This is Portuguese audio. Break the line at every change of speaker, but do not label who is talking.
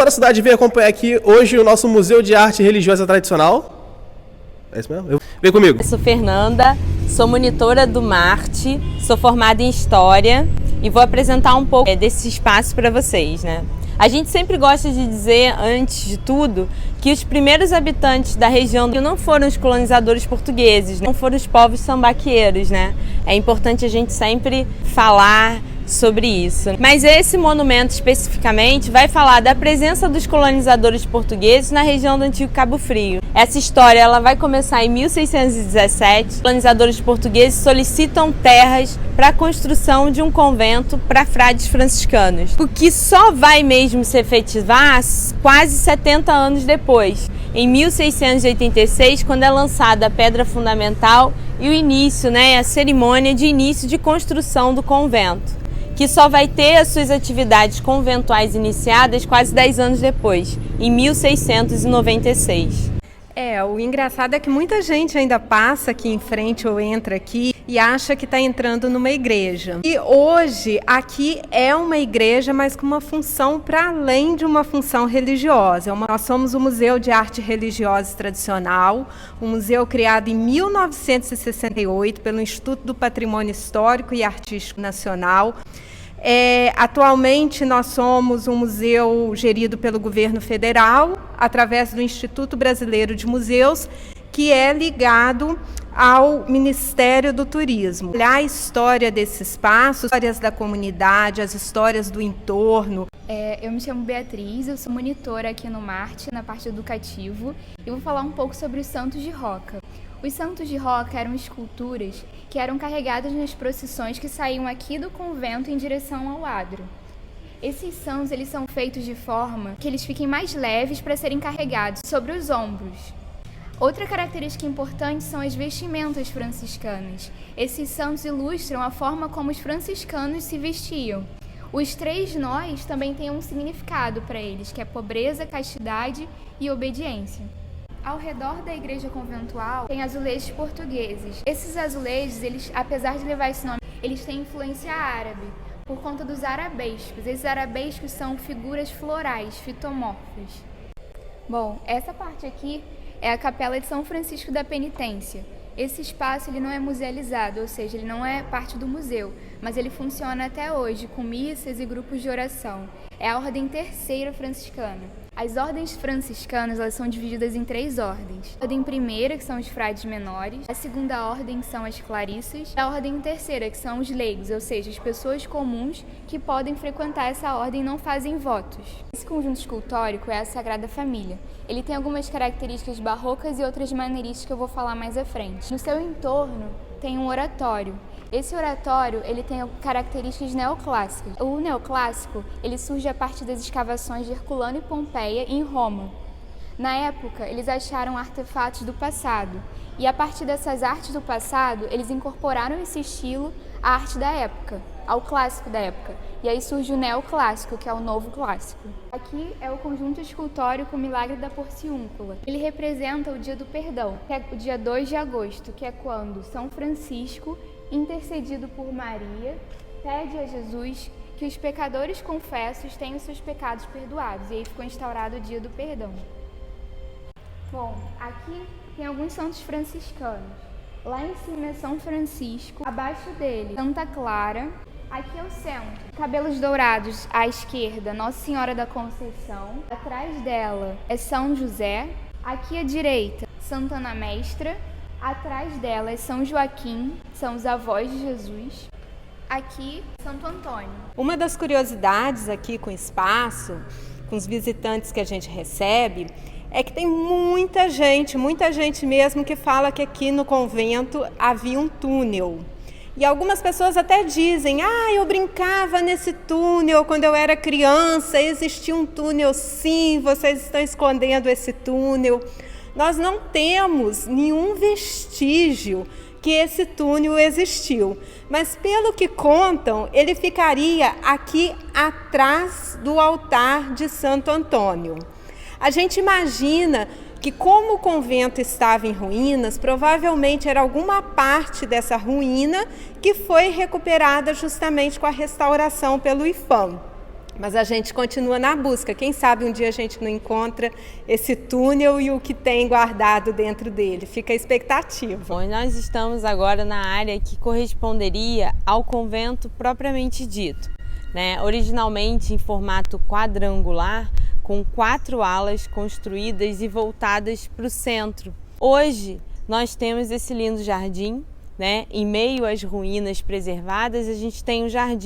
da cidade veio acompanhar aqui hoje o nosso Museu de Arte Religiosa Tradicional. É isso mesmo? Vem comigo.
Eu sou Fernanda, sou monitora do Marte, sou formada em História e vou apresentar um pouco desse espaço para vocês, né? A gente sempre gosta de dizer, antes de tudo, que os primeiros habitantes da região não foram os colonizadores portugueses, não foram os povos sambaqueiros, né? É importante a gente sempre falar sobre isso. Mas esse monumento especificamente vai falar da presença dos colonizadores portugueses na região do antigo Cabo Frio. Essa história ela vai começar em 1617. Os colonizadores portugueses solicitam terras para a construção de um convento para frades franciscanos, o que só vai mesmo se efetivar quase 70 anos depois, em 1686, quando é lançada a pedra fundamental e o início, a cerimônia de início de construção do convento, que só vai ter as suas atividades conventuais iniciadas quase 10 anos depois, em 1696.
O engraçado é que muita gente ainda passa aqui em frente ou entra aqui e acha que está entrando numa igreja. E hoje aqui é uma igreja, mas com uma função para além de uma função religiosa. Nós somos o Museu de Arte Religiosa e Tradicional, um museu criado em 1968 pelo Instituto do Patrimônio Histórico e Artístico Nacional. Atualmente nós somos um museu gerido pelo governo federal, através do Instituto Brasileiro de Museus, que é ligado ao Ministério do Turismo. Olhar a história desse espaço, as histórias da comunidade, as histórias do entorno.
Eu me chamo Beatriz, eu sou monitora aqui no Marte, na parte educativa, e vou falar um pouco sobre os Santos de Roca. Os Santos de Roca eram esculturas que eram carregadas nas procissões que saíam aqui do convento em direção ao adro. Esses santos eles são feitos de forma que eles fiquem mais leves para serem carregados sobre os ombros. Outra característica importante são as vestimentas franciscanas. Esses santos ilustram a forma como os franciscanos se vestiam. Os 3 nós também têm um significado para eles, que é pobreza, castidade e obediência. Ao redor da igreja conventual tem azulejos portugueses. Esses azulejos, apesar de levar esse nome, eles têm influência árabe, por conta dos arabescos. Esses arabescos são figuras florais, fitomorfas. Bom, essa parte aqui é a Capela de São Francisco da Penitência. Esse espaço ele não é musealizado, ou seja, ele não é parte do museu, mas ele funciona até hoje com missas e grupos de oração. É a Ordem Terceira Franciscana. As ordens franciscanas elas são divididas em 3 ordens. A ordem primeira, que são os frades menores, a segunda ordem, que são as clarissas, e a ordem terceira, que são os leigos, ou seja, as pessoas comuns que podem frequentar essa ordem e não fazem votos. Esse conjunto escultórico é a Sagrada Família. Ele tem algumas características barrocas e outras maneirísticas que eu vou falar mais à frente. No seu entorno tem um oratório. Esse oratório ele tem características neoclássicas. O neoclássico ele surge a partir das escavações de Herculano e Pompeia em Roma. Na época, eles acharam artefatos do passado e a partir dessas artes do passado, eles incorporaram esse estilo à arte da época, ao clássico da época. E aí surge o neoclássico, que é o novo clássico. Aqui é o conjunto escultórico Milagre da Porciúncula. Ele representa o Dia do Perdão, que é o dia 2 de agosto, que é quando São Francisco, intercedido por Maria, pede a Jesus que os pecadores confessos tenham seus pecados perdoados. E aí ficou instaurado o Dia do Perdão. Bom, aqui tem alguns santos franciscanos. Lá em cima é São Francisco, abaixo dele Santa Clara. Aqui é o centro. Cabelos dourados à esquerda, Nossa Senhora da Conceição. Atrás dela é São José. Aqui à direita, Santa Ana Mestra. Atrás dela é São Joaquim, são os avós de Jesus. Aqui, Santo Antônio.
Uma das curiosidades aqui com o espaço, com os visitantes que a gente recebe, é que tem muita gente mesmo que fala que aqui no convento havia um túnel. E algumas pessoas até dizem, eu brincava nesse túnel quando eu era criança, existia um túnel sim, vocês estão escondendo esse túnel. Nós não temos nenhum vestígio que esse túnel existiu, mas pelo que contam, ele ficaria aqui atrás do altar de Santo Antônio. A gente imagina que como o convento estava em ruínas, provavelmente era alguma parte dessa ruína que foi recuperada justamente com a restauração pelo IPHAM. Mas a gente continua na busca. Quem sabe um dia a gente não encontra esse túnel e o que tem guardado dentro dele. Fica a expectativa.
Bom, nós estamos agora na área que corresponderia ao convento propriamente dito, né? Originalmente em formato quadrangular, com 4 alas construídas e voltadas para o centro. Hoje nós temos esse lindo jardim, né? Em meio às ruínas preservadas, a gente tem um jardim